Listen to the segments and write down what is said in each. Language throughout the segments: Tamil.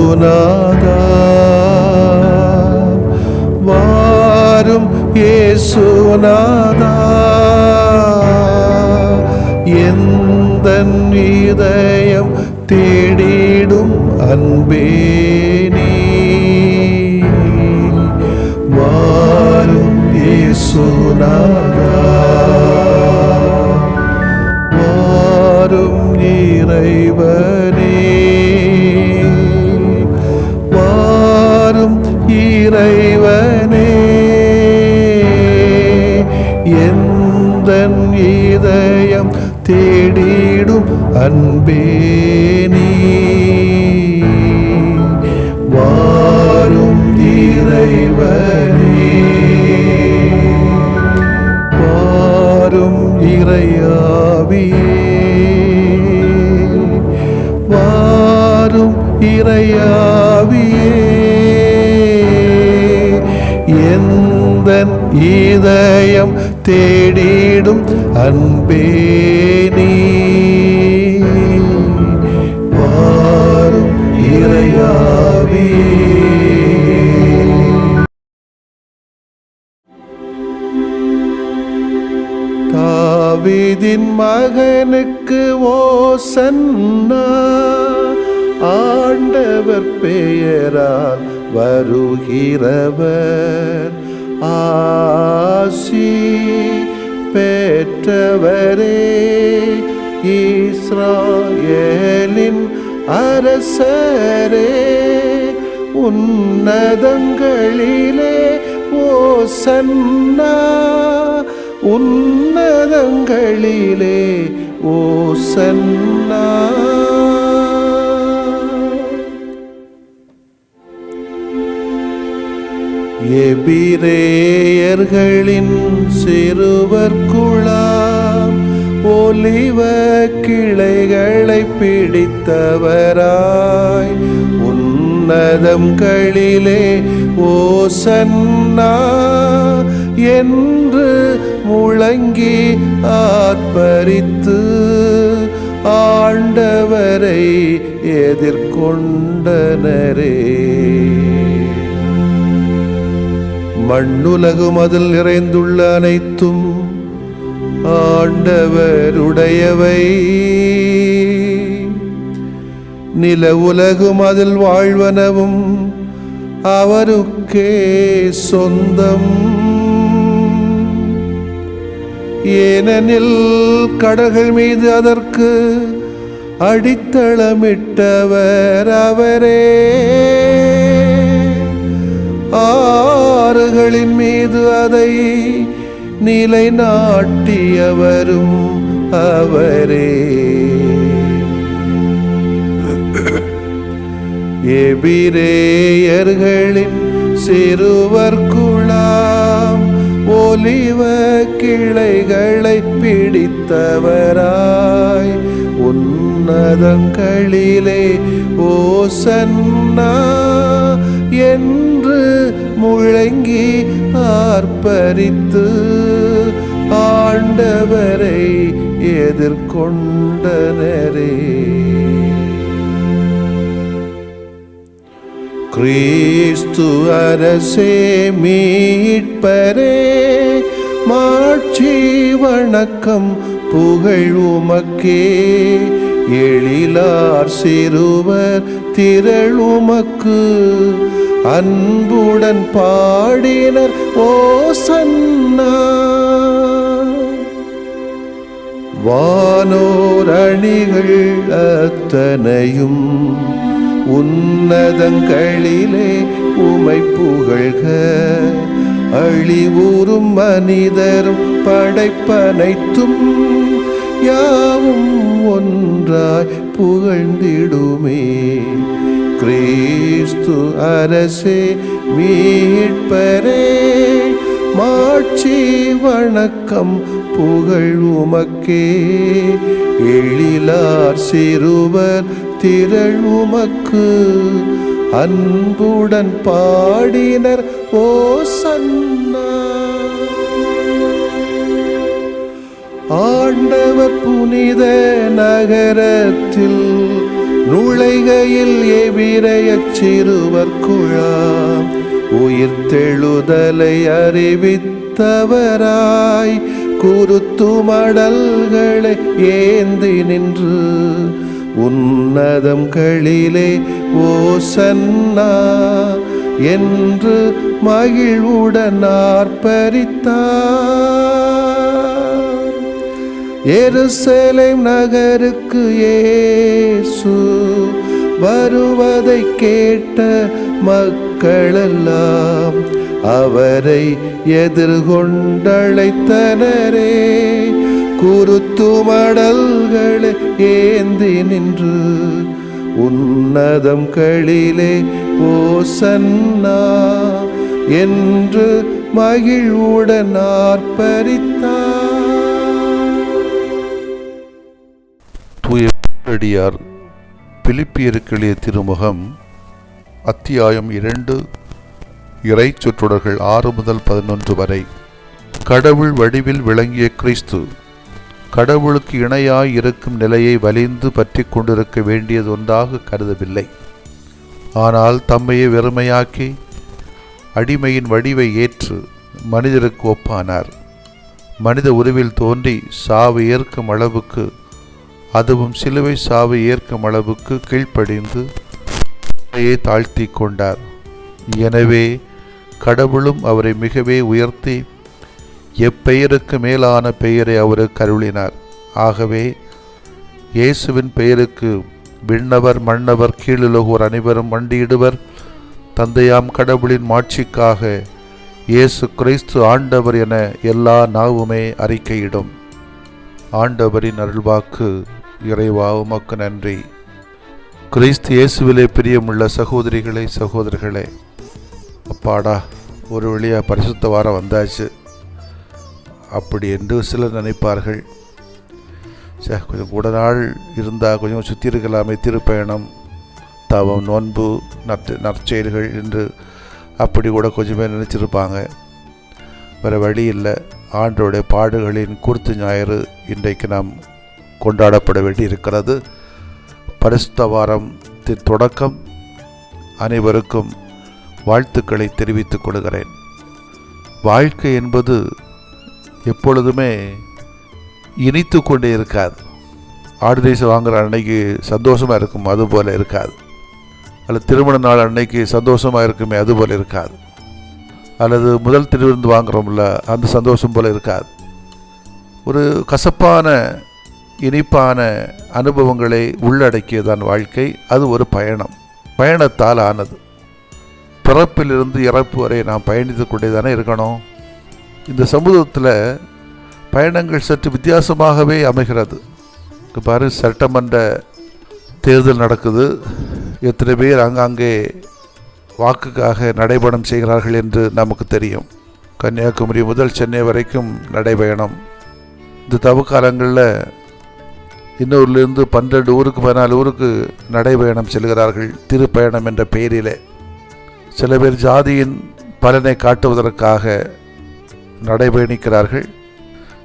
இயேசுநாதா வாரும் இயேசுநாதா எந்தன் இதயம் தேடிடும் அன்பே நீ வாரும் இயேசுநாதா வாரும் இறைவனே வாரும் இறைவனே எந்தன் இதயம் தேடிடும் அன்பே நீ வாரும் இறைவனே வாரும் இறையாவியே வாரும் இறையாவியே எந்தன் இதயம் தேடிடும் அன்பே நீ வாரும் இறையாவியே. தாவீதின் மகனுக்கு ஓசன்னா ஆண்டவர் பெயரால் வருகிறவர் ஆசி பெற்றவரே இஸ்ராயேலின் அரசரே உன்னதங்களிலே ஓசன்னா உன்னதங்களிலே ஓசன்னா. எபிரேயர்களின் சிறுவர் குழாம் ஒலிவ கிளைகளை பிடித்தவராய் உன்னதங்களிலே ஓசன்னா என்று முழங்கி ஆர்ப்பரித்து ஆண்டவரை எதிர்கொண்டனரே. மண்ணுலகும் அதில் நிறைந்துள்ள அனைத்தும் ஆண்டவருடையவை, நில உலகும் அதில் வாழ்வனவும் அவருக்கே சொந்தம். ஏனெனில் கடல்கள் மீது அதற்கு அடித்தளமிட்டவர் அவரே, ஆறுகளின் மீது அதை நிலைநாட்டியவரும் அவரே. எபிரேயர்களின் சிறுவர் குழாம் ஒலிவ கிளைகளை பிடித்தவராய் உன்னதங்களிலே ஓசன்னா என்று முழங்கி ஆர்ப்பரித்து ஆண்டவரை எதிர்கொண்டனரே. கிறிஸ்து அரசே மீட்பரே மாட்சி வணக்கம் புகழ் உமக்கே. எழிலார் சிறுவர் திரள் உமக்கு அன்புடன் பாடினர் ஓசன்னா. வானோர் அணிகள் அத்தனையும் உன்னதங்களிலே உமை புகழ்க. அழிவுறும் மனிதரும் படைப்பனைத்தும் யாவும் ஒன்றாய் புகழ்ந்திடுமே. கிறிஸ்து அரசே மீட்பரே மாட்சி வணக்கம் புகழ் உமக்கே. எழிலார் சிறுவர் திரள் உமக்கு அன்புடன் பாடினர் ஓசன்னா. ஆண்டவர் புனித நகரத்தில் நுழைகையில் எபிரேயச் சிறுவர் குழாம் உயிர்த்தெழுதலை அறிவித்தவராய் குருத்து மடல்களை ஏந்தி நின்று உன்னதங்களிலே ஓசன்னா என்று மகிழ்வுடன் ஆர்ப்பரித்தார். எருசலேம் நகருக்கு இயேசு வருவதை கேட்ட மக்களெல்லாம் அவரை எதிர்கொண்டழைத்தனரே. குருத்து மடல்களை ஏந்தி நின்று உன்னதங்களிலே ஓசன்னா என்று மகிழ்வுடன் ஆர்ப்பரித்தார். தூய அடியார் பிலிப்பியருக்கு எழுதிய திருமுகம் அத்தியாயம் 2 இறை சொற்றொடர்கள் 6 முதல் 11 வரை. கடவுள் வடிவில் விளங்கிய கிறிஸ்து கடவுளுக்கு இணையாய் இருக்கும் நிலையை வலிந்து பற்றி கொண்டிருக்க வேண்டியது ஒன்றாக கருதவில்லை. ஆனால் தம்மையை வெறுமையாக்கி அடிமையின் வடிவை ஏற்று மனிதருக்கு ஒப்பானார். மனித உருவில் தோன்றி சாவை ஏற்கும் அளவுக்கு, அதுவும் சிலுவை சாவை ஏற்கும் அளவுக்கு கீழ்ப்படிந்து தம்மையை தாழ்த்தி கொண்டார். எனவே கடவுளும் அவரை மிகவே உயர்த்தி எப்பெயருக்கு மேலான பெயரை அவருக்கு அருளினார். ஆகவே இயேசுவின் பெயருக்கு விண்ணவர் மன்னவர் கீழுலகோர் அனைவரும் மண்டியிடுவர். தந்தையாம் கடவுளின் மாட்சிக்காக இயேசு கிறிஸ்து ஆண்டவர் என எல்லா நாவுமே அறிக்கையிடும். ஆண்டவரின் அருள்வாக்கு. இறைவா உமக்கு நன்றி. கிறிஸ்து இயேசுவிலே பிரியமுள்ள சகோதரிகளே சகோதரர்களே, அப்பாடா ஒரு வழியாக பரிசுத்த வாரம் வந்தாச்சு அப்படி என்று சிலர் நினைப்பார்கள். கொஞ்சம் கூட நாள் இருந்தால் கொஞ்சம் சுற்றி இருக்கலாமே, திருப்பயணம், தவம், நோன்பு, நற்செயல்கள் என்று அப்படி கூட கொஞ்சம் பேர் நினச்சிருப்பாங்க. வேறு வழி இல்லை. ஆண்டவருடைய பாடுகளின் குருத்து ஞாயிறு இன்றைக்கு நாம் கொண்டாடப்பட வேண்டி இருக்கிறது. பரிசுத்த வாரத்தின் தொடக்கம். அனைவருக்கும் வாழ்த்துக்களை தெரிவித்துக் கொள்கிறேன். வாழ்க்கை என்பது எப்பொழுதுமே இனித்து கொண்டே இருக்காது. ஆடு தேசம் வாங்குகிற அன்னைக்கு சந்தோஷமாக இருக்கும், அதுபோல் இருக்காது. அல்லது திருமண நாள் அன்னைக்கு சந்தோஷமாக இருக்குமே, அதுபோல் இருக்காது. அல்லது முதல் திருவிருந்து வாங்குகிறோம்ல, அந்த சந்தோஷம் போல் இருக்காது. ஒரு கசப்பான இனிப்பான அனுபவங்களை உள்ளடக்கியதான் வாழ்க்கை. அது ஒரு பயணம், பயணத்தால் ஆனது. பிறப்பிலிருந்து இறப்பு வரை நாம் பயணித்து கொண்டே தானே இருக்கணும். இந்த சமூகத்தில் பயணங்கள் சற்று வித்தியாசமாகவே அமைகிறது. பாரு, சட்டமன்ற தேர்தல் நடக்குது. எத்தனை பேர் அங்கங்கே வாக்குக்காக நடைபயணம் செய்கிறார்கள் என்று நமக்கு தெரியும். கன்னியாகுமரி முதல் சென்னை வரைக்கும் நடைபயணம். இந்த தவக்காலங்களில் இன்னொருலேருந்து 12 ஊருக்கு 14 ஊருக்கு நடைபயணம் செல்கிறார்கள், திருப்பயணம் என்ற பெயரிலே. சில பேர் ஜாதியின் பலனை காட்டுவதற்காக நடைபயணிக்கிறார்கள்.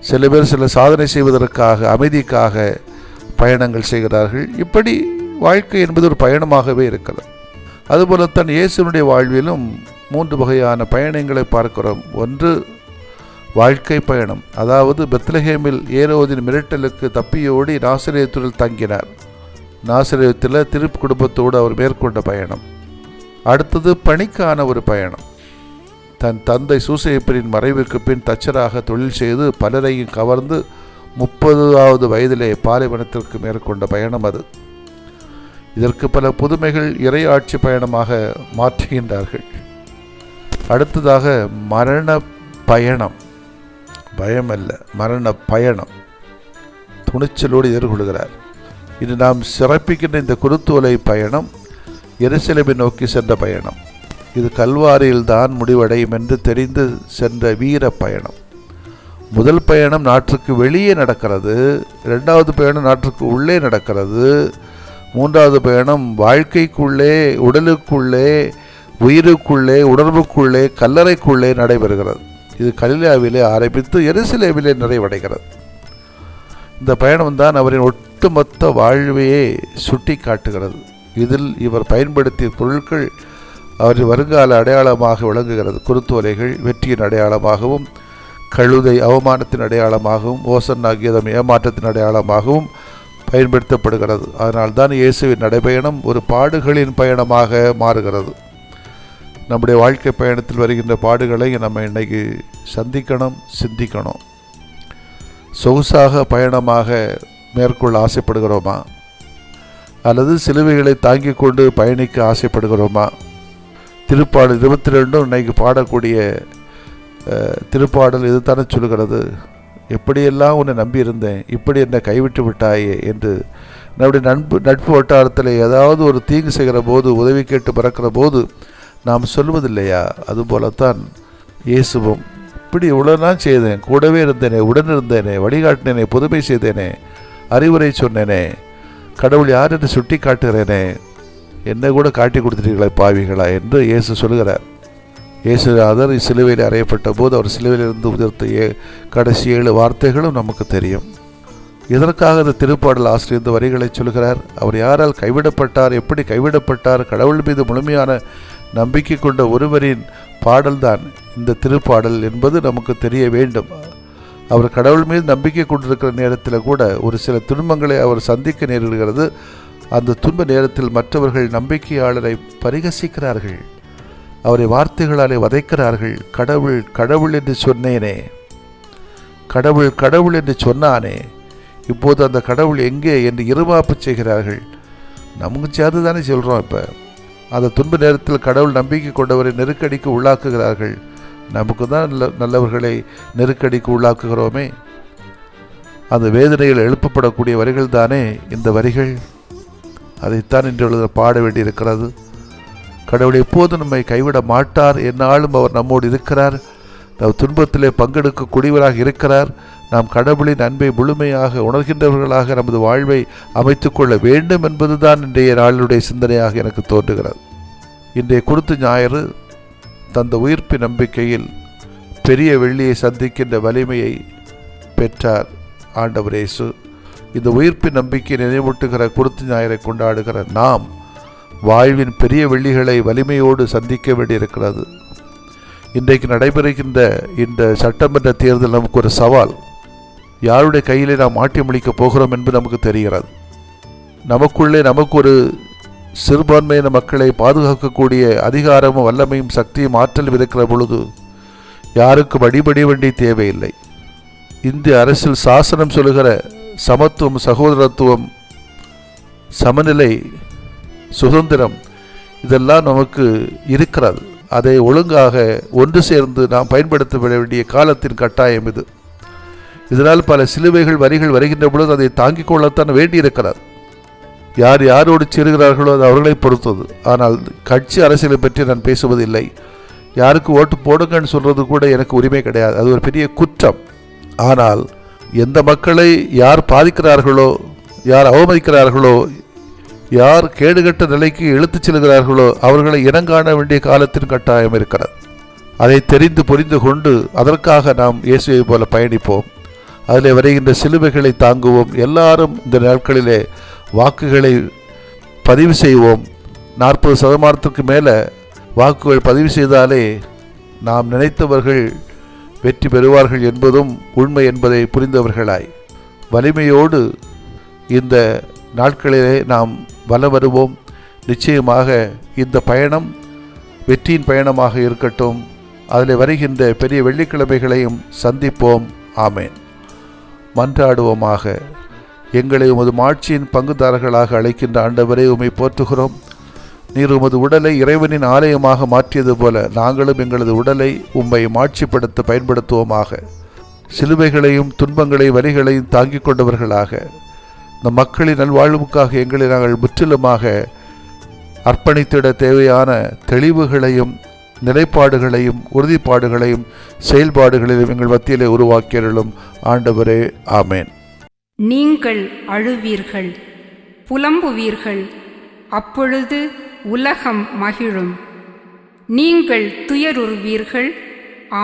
சில பேர் சில சாதனை செய்வதற்காக, அமைதிக்காக பயணங்கள் செய்கிறார்கள். இப்படி வாழ்க்கை என்பது ஒரு பயணமாகவே இருக்கிறது. அதுபோலத்தான் இயேசுனுடைய வாழ்விலும் 3 வகையான பயணங்களை பார்க்கிறோம். ஒன்று வாழ்க்கை பயணம், அதாவது பெத்லகேமில் ஏரோதின் மிரட்டலுக்கு தப்பியோடி நாசரேத்தில் தங்கினார். நாசரேத்தில் திருப்பு குடும்பத்தோடு அவர் மேற்கொண்ட பயணம். அடுத்தது பணிக்கான ஒரு பயணம். தன் தந்தை சூசையப்பரின் மறைவுக்கு பின் தச்சராக தொழில் செய்து பலரையும் கவர்ந்து 30வது வயதிலே பாலைவனத்திற்கு மேற்கொண்ட பயணம் அது. இதற்கு பல புதுமைகள் இறையாட்சி பயணமாக மாற்றுகின்றார்கள். அடுத்ததாக மரண பயணம். பயம் அல்ல, மரண பயணம். துணிச்சலோடு எதிர்கொள்கிறார். இது நாம் சிறப்பிக்கின்ற இந்த குருத்தோலை பயணம் எருசலேமை நோக்கி சென்ற பயணம். இது கல்வாரியில்தான் முடிவடையும் என்று தெரிந்து சென்ற வீர பயணம். முதல் பயணம் நாட்டுக்கு வெளியே நடக்கிறது, 2வது பயணம் நாட்டுக்கு உள்ளே நடக்கிறது, 3வது பயணம் வாழ்க்கைக்குள்ளே, உடலுக்குள்ளே, உயிருக்குள்ளே, உணர்வுக்குள்ளே, கல்லறைக்குள்ளே நடைபெறுகிறது. இது கலிலேயாவிலே ஆரம்பித்து எருசலேமிலே நிறைவடைகிறது. இந்த பயணம் தான் அவரின் ஒட்டுமொத்த வாழ்வையே சுட்டி காட்டுகிறது. இதில் இவர் பயன்படுத்திய பொருட்கள் அவரின் வருங்கால அடையாளமாக விளங்குகிறது. குருத்தோலைகள் வெற்றியின் அடையாளமாகவும், கழுதை அவமானத்தின் அடையாளமாகவும், ஓசன்னா கீதம் ஏமாற்றத்தின் அடையாளமாகவும் பயன்படுத்தப்படுகிறது. அதனால்தான் இயேசுவின் நடைபயணம் ஒரு பாடுகளின் பயணமாக மாறுகிறது. நம்முடைய வாழ்க்கை பயணத்தில் வருகின்ற பாடுகளை நம்ம இன்னைக்கு சந்திக்கணும், சிந்திக்கணும். சொகுசாக பயணமாக மேற்கொள்ள ஆசைப்படுகிறோமா, அல்லது சிலுவைகளை தாங்கிக் கொண்டு பயணிக்க ஆசைப்படுகிறோமா? திருப்பாடல் 22 இன்னைக்கு பாடக்கூடிய திருப்பாடல் இதுதானே சொல்கிறது, எப்படியெல்லாம் உன்னை நம்பியிருந்தேன், இப்படி என்னை கைவிட்டு விட்டாயே என்று. நம்முடைய நட்பு வட்டாரத்தில் ஏதாவது ஒரு தீங்கு செய்கிற போது, உதவி கேட்டு பறக்கிற போது நாம் சொல்வதில்லையா? அதுபோலத்தான் இயேசுவும், இப்படி இவ்வளோலாம் செய்தேன், கூடவே இருந்தேனே, உடன் இருந்தேனே, வழிகாட்டினேனே, புதுமை செய்தேனே, அறிவுரை சொன்னேனே, கடவுள் யார் என்று சுட்டி காட்டுகிறேனே, என்ன கூட காட்டி கொடுத்துட்டீங்களா பாவிகளா என்று இயேசு சொல்கிறார். இயேசுநாதர் சிலுவையில் அறையப்பட்ட போது அவர் சிலுவையிலிருந்து உதிர்த்த கடைசி 7 வார்த்தைகளும் நமக்கு தெரியும். இதற்காக இந்த திருப்பாடல் ஆசிரியர் இந்த வரிகளை சொல்கிறார். அவர் யாரால் கைவிடப்பட்டார், எப்படி கைவிடப்பட்டார், கடவுள் மீது முழுமையான நம்பிக்கை கொண்ட ஒருவரின் பாடல்தான் இந்த திருப்பாடல் என்பது நமக்கு தெரிய வேண்டும். அவர் கடவுள் மீது நம்பிக்கை கொண்டிருக்கிற நேரத்தில் கூட ஒரு சில துன்பங்களை அவர் சந்திக்க நேரிடுகிறது. அந்த துன்ப நேரத்தில் மற்றவர்கள் நம்பிக்கையாளரை பரிகசிக்கிறார்கள், அவரை வார்த்தைகளாலே வதைக்கிறார்கள். கடவுள் கடவுள் என்று சொன்னேனே, கடவுள் கடவுள் என்று சொன்னானே, இப்போது அந்த கடவுள் எங்கே என்று இருமாப்பு செய்கிறார்கள். நமக்கு சேர்ந்து தானே சொல்கிறோம். இப்போ அந்த துன்ப நேரத்தில் கடவுள் நம்பிக்கை கொண்டவரை நெருக்கடிக்கு உள்ளாக்குகிறார்கள். நமக்கு தான் நல்லவர்களை நெருக்கடிக்கு உள்ளாக்குகிறோமே. அந்த வேதனையில் எழுப்பப்படக்கூடிய வரிகள் தானே இந்த வரிகள். அதைத்தான் இன்று பாட வேண்டியிருக்கிறது. கடவுள் எப்போதும் நம்மை கைவிட மாட்டார், என்னாலும் அவர் நம்மோடு இருக்கிறார். நம் துன்பத்திலே பங்கெடுக்கக்கூடியவராக இருக்கிறார். நாம் கடவுளின் அன்பை முழுமையாக உணர்கின்றவர்களாக நமது வாழ்வை அமைத்துக் கொள்ள வேண்டும் என்பதுதான் இன்றைய நாளுடைய சிந்தனையாக எனக்கு தோன்றுகிறது. இன்றைய குருத்து ஞாயிறு தந்த உயிர்ப்பு நம்பிக்கையில் பெரிய வெள்ளியை சந்திக்கின்ற வலிமையை பெற்றார் ஆண்டவர் இயேசு. இந்த உயிர்ப்பு நம்பிக்கை நினைவூட்டுகிற குருத்து ஞாயிறை கொண்டாடுகிற நாம் வாழ்வின் பெரிய வெள்ளிகளை வலிமையோடு சந்திக்க வேண்டியிருக்கிறது. இன்றைக்கு நடைபெறுகின்ற இந்த சட்டமன்ற தேர்தல் நமக்கு ஒரு சவால். யாருடைய கையிலே நாம் ஆட்டியமளிக்கப் போகிறோம் என்பது நமக்கு தெரிகிறது. நமக்குள்ளே நமக்கு ஒரு சிறுபான்மையின மக்களை பாதுகாக்கக்கூடிய அதிகாரமும் வல்லமையும் சக்தியும் ஆற்றலும் இருக்கிற பொழுது யாருக்கும் அடிபடி வேண்டிய தேவையில்லை. இந்திய அரசியல் சாசனம் சொல்லுகிற சமத்துவம், சகோதரத்துவம், சமநிலை, சுதந்திரம் இதெல்லாம் நமக்கு இருக்கிறது. அதை ஒழுங்காக ஒன்று சேர்ந்து நாம் பயன்படுத்த வேண்டிய காலத்தின் கட்டாயம் இது. இதனால் பல சிலுவைகள் வரிகள் வருகின்ற பொழுது அதை தாங்கிக் கொள்ளத்தான் வேண்டியிருக்கிறது. யார் யாரோடு சேருகிறார்களோ அது அவர்களை பொறுத்தது. ஆனால் கட்சி அரசியலை பற்றி நான் பேசுவதில்லை. யாருக்கு ஓட்டு போடுங்கன்னு சொல்றது கூட எனக்கு உரிமை கிடையாது, அது ஒரு பெரிய குற்றம். ஆனால் எந்த மக்களை யார் பாதிக்கிறார்களோ, யார் அவமதிக்கிறார்களோ, யார் கேடுகட்ட நிலைக்கு இழுத்துச் செல்கிறார்களோ அவர்களை இனங்காண வேண்டிய காலத்தின் கட்டாயம் இருக்கிறது. அதை தெரிந்து புரிந்து கொண்டு அதற்காக நாம் இயேசுவை போல பயணிப்போம். அதில் வருகின்ற சிலுவைகளை தாங்குவோம். எல்லாரும் இந்த நாட்களிலே வாக்குகளை பதிவு செய்வோம். 40% மேலே வாக்குகள் பதிவு செய்தாலே நாம் நினைத்தவர்கள் வெற்றி பெறுவார்கள் என்பதும் உண்மை என்பதை புரிந்தவர்களாய் வலிமையோடு இந்த நாட்களிலே நாம் வலம் வருவோம். நிச்சயமாக இந்த பயணம் வெற்றியின் பயணமாக இருக்கட்டும். அதில் வருகின்ற பெரிய வெள்ளிக்கிழமைகளையும் சந்திப்போம். ஆமேன். மன்றாடுவோமாக. எங்களை உமது மாட்சியின் பங்குதாரர்களாக அழைக்கின்ற ஆண்டவரே, உம்மை போற்றுகிறோம். நீர் உமது உடலை இறைவனின் ஆலயமாக மாற்றியது போல நாங்களும் எங்களது உடலை உம்மை மாட்சிப்படுத்த பயன்படுத்துவோமாக. சிலுவைகளையும் துன்பங்களையும் வலிகளையும் தாங்கிக் கொண்டவர்களாக இந்த மக்களின் நல்வாழ்வுக்காக எங்களை நாங்கள் முற்றிலுமாக அர்ப்பணித்திட தேவையான தெளிவுகளையும் நிலைப்பாடுகளையும் உறுதிப்பாடுகளையும் செயல்பாடுகளிலும் எங்கள் மத்தியிலே உருவாக்கியருளும் ஆண்டவரே. ஆமேன். நீங்கள் அழுவீர்கள், புலம்புவீர்கள், அப்பொழுது உலகம் மகிழும். நீங்கள் துயருறுவீர்கள்,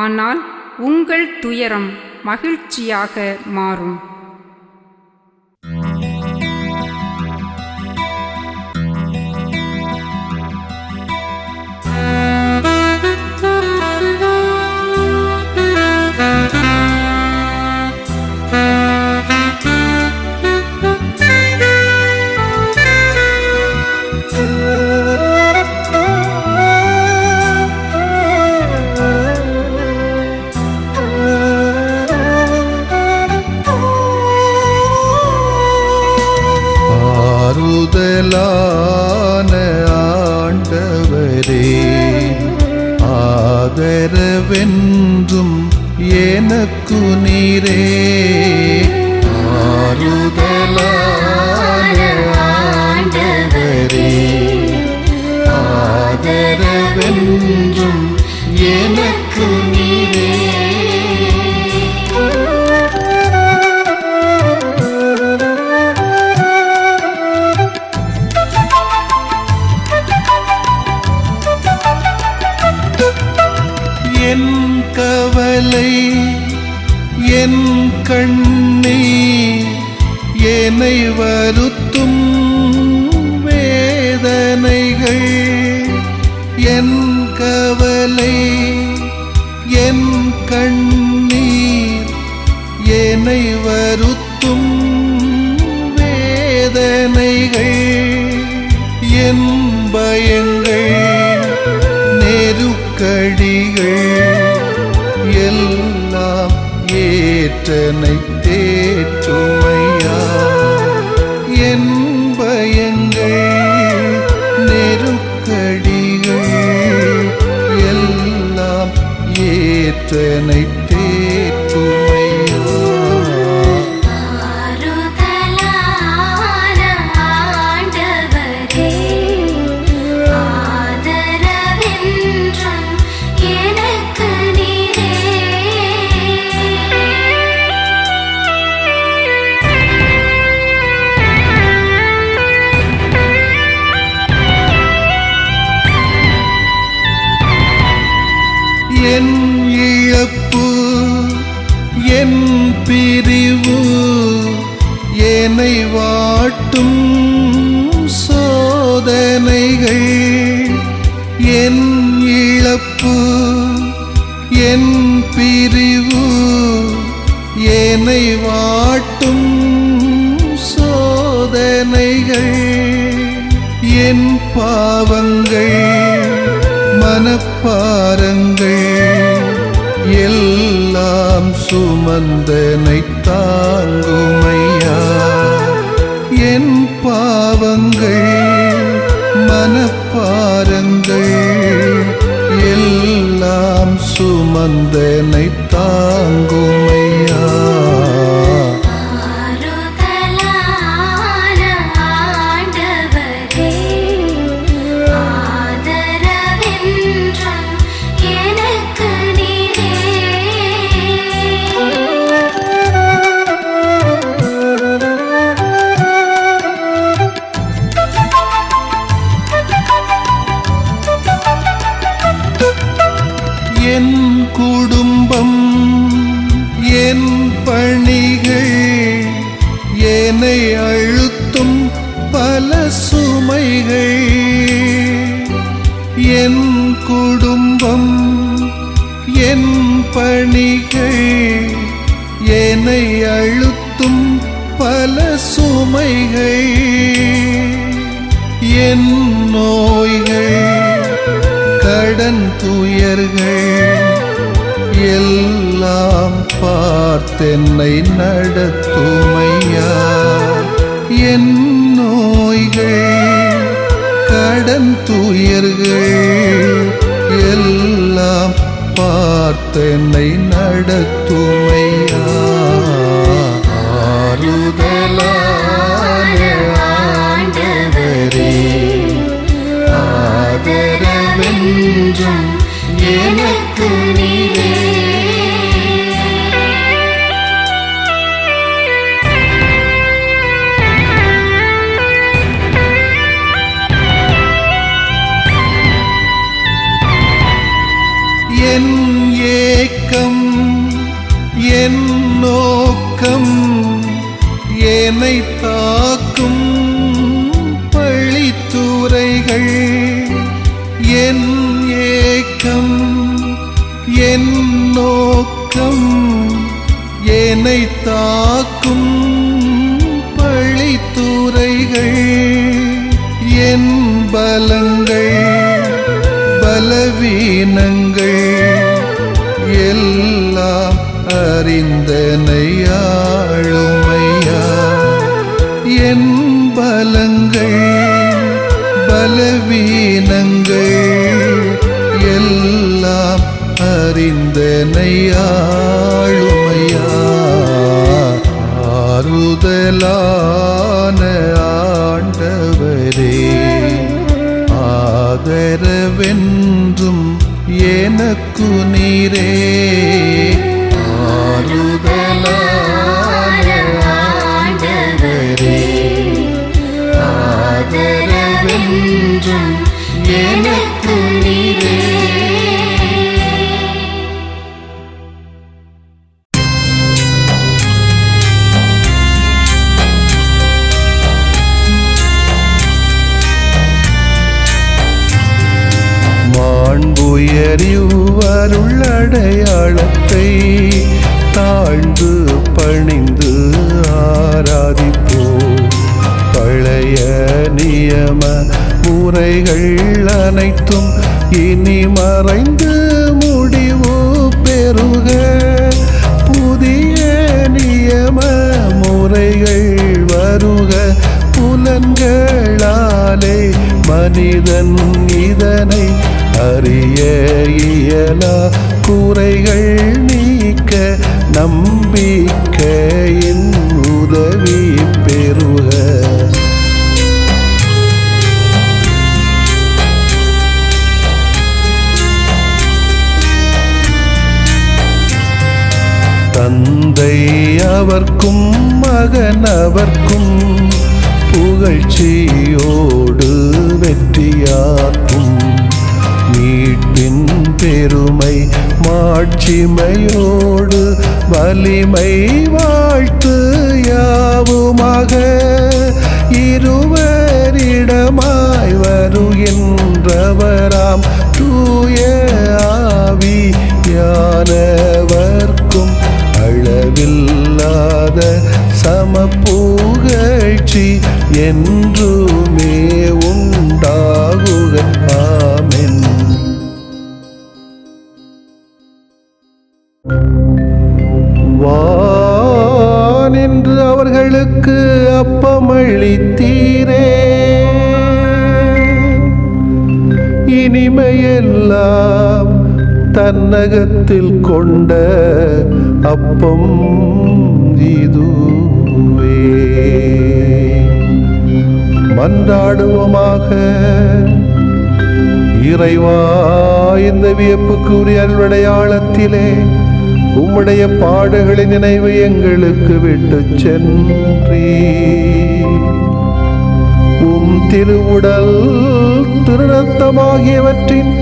ஆனால் உங்கள் துயரம் மகிழ்ச்சியாக மாறும். ஆறுதலான ஆண்டவரே, ஆதரவென்றும் எனக்கு நீரே. ஆறுதலான ஆண்டவரே, ஆதரவென்றும் எனக்கு நீரே. என் கவலை என் கண்ணீர் என்னை வருத்தும் வேதனைகள், என் கவலை என் கண்ணீர் என்னை வருத்தும் வேதனைகள், என் பயங்கள் நெருக்கடிகள் எல்லாம் ஏற்றனை தேற்றுமையா. என் பயங்கள் நெருக்கடிகள் எல்லாம் ஏற்றனை தேற்றுமையா. என் இழப்பு என் பிரிவு என்னை வாட்டும் சோதனைகள், என் இழப்பு என் பிரிவு என்னை வாட்டும் சோதனைகள், என் பாவங்கள் மனப்பாரங்கள் எல்லாம் சுமந்தனை தாங்குமையா. என் பாவங்கள் மனப்பாரங்கள் எல்லாம் சுமந்தனை தாங்குமையா. என் குடும்பம் என் பணிகள் என்னை அழுத்தும் பல சுமைகள், என் குடும்பம் என் பணிகள் என்னை அழுத்தும் பல சுமைகள், என் நோய்கள் கடன் துயர்கள் எல்லாம் பார்த்தென்னை நடத்துமையா. என் நோய்கள் கடன் துயர்கள் எல்லாம் பார்த்தென்னை நடத்துமையா. ஆறுதலான ஆண்டவரே, ஆதரவென்றும் எனக்கு நீரே. என் ஏக்கம் என் நோக்கம் என்னை தாக்கும் பழித்துரைகள், என் ஏக்கம் என் நோக்கம் என்னை தாக்கும் பழித்துரைகள், என் பலங்கள் பலவீனங்கள் எல்லாம் அறிந்தனையாளுமையா. என் பலங்கள் பலவீனங்கள் எல்லாம் அறிந்தனை ஆளுமையா. ஆறுதலான ஆண்டவரே, ஆதரவென்றும் எனக்கு நீரே. ஆறுதலான ஆண்டவரே, ஆதரவென்றும் எனக்கு நீரே. மாண்புயரிவருள்ளடையாளத்தை தாழ்ந்து பணிந்து ஆராதிப்போ. பழைய நியம முறைகள் அனைத்தும் இனி மறைந்து முடிவு பெறுக. புதிய நியம முறைகள் வருக. புலன்களாலே மனிதன் இதனை அறிய இயலா. குறைகள் நீக்க நம்பிக்கையின் உதவி பெறுக. தந்தை அவர்க்கும் மகன் அவர்க்கும் புகழ்ச்சியோடு வெற்றியாக்கும். மீட்பின் பெருமை மாட்சிமையோடு வலிமை வாழ்த்து யாவுமாக. இருவரிடமாய் வருகின்றவராம் தூய ஆவியானவர்க்கும் அளவில்லாத சமப்புகழ்ச்சி என்றுமே உண்டாகுக. ஆமென். வானின்று அவர்களுக்கு அப்பமளித்தீரே, இனிமையெல்லாம் தன்னகத்தில் கொண்ட அப்பம் இதுவே. மன்றாடுவோமாக. இறைவா, இந்த வியப்புக்குரிய அருளடையாளத்திலே உம்முடைய பாடுகளின் நினைவு எங்களுக்கு விட்டு சென்றீ. உம் திருவுடல் திருரத்தமாகியவற்றின்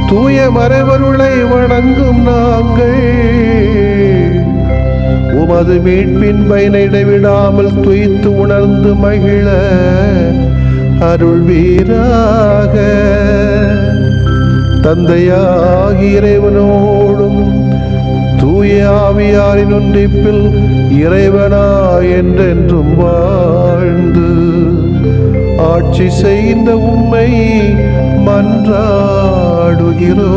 தூய மறைபொருளை வணங்கும் நாங்கள் உமது மீட்பின் பயனை இடைவிடாமல் துய்த்து உணர்ந்து மகிழ அருள்வீராக. தந்தையாகி இறைவனோடும் தூய ஆவியாரின் ஒன்றிப்பில் இறைவனா என்றென்றும் வாழ்ந்து ஆட்சி செய்கின்ற உம்மை மன்றாடுகிறோ.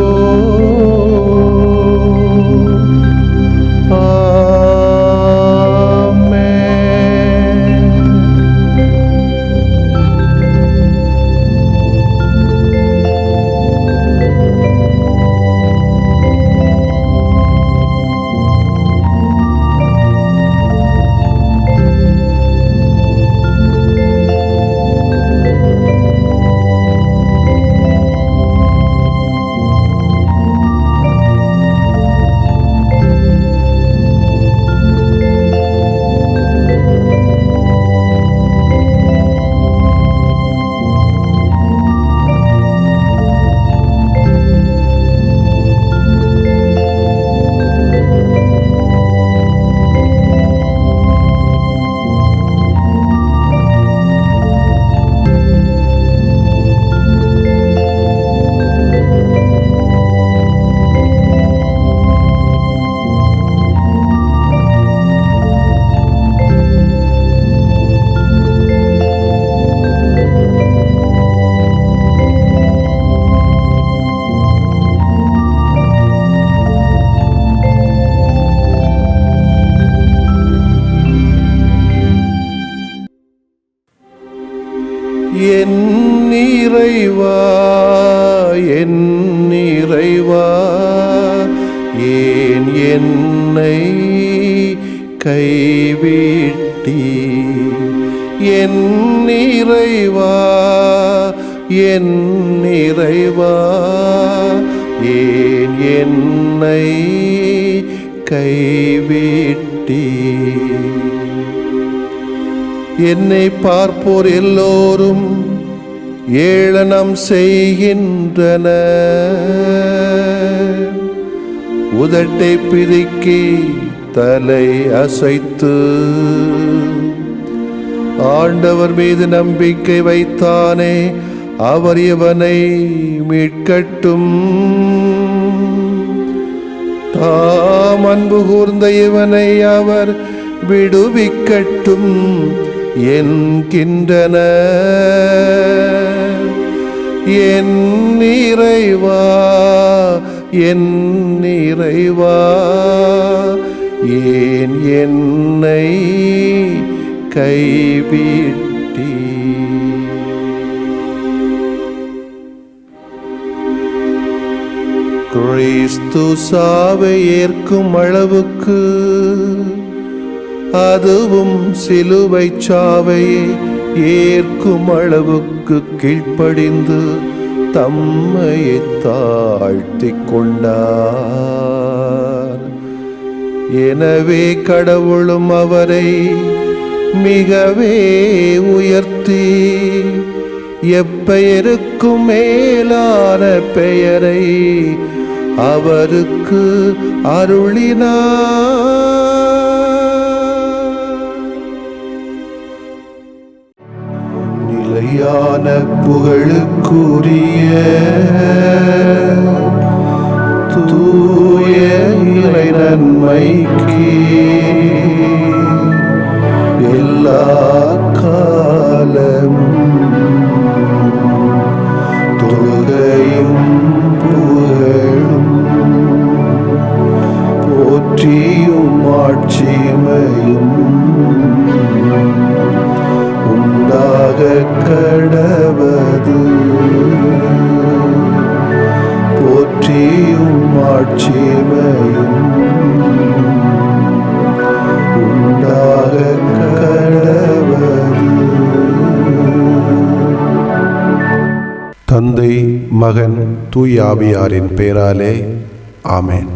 என் இறைவா என் இறைவா ஏன் என்னை கைவிட்டி என் இறைவா என் இறைவா ஏன் என்னை கைவிட்டி என்னை பார்ப்போர் எல்லோரும் ஏளனம் செய்கின்றனர். உதட்டை பிதுக்கி தலை அசைத்து ஆண்டவர் மீது நம்பிக்கை வைத்தானே அவர் இவனை மீட்கட்டும். தாம் அன்பு கூர்ந்த இவனை அவர் விடுவிக்கட்டும் என்கின்றனர். என் இறைவா என் இறைவா ஏன் என்னை கைவிட்டி. கிறிஸ்து சாவை ஏற்கும் அளவுக்கு, அதுவும் சிலுவை சாவையை ஏற்கும் அளவுக்கு கீழ்ப்படிந்து தம்மையை தாழ்த்திக் கொண்டார். எனவே கடவுளும் அவரை மிகவே உயர்த்தி எப்பெயருக்கும் மேலான பெயரை அவருக்கு அருளினார். நிலையான புகழுக்குரிய தூய இறை நன்மைக்கு எல்லா காலமும் தொழுகையும் புகழும் போற்றியும் ஆட்சிமையும் உண்டாக கடவது. போற்றியும் ஆட்சிமையும் உண்டாக கடவது. தந்தை, மகன், தூய ஆவியாரின் பெயராலே ஆமென்.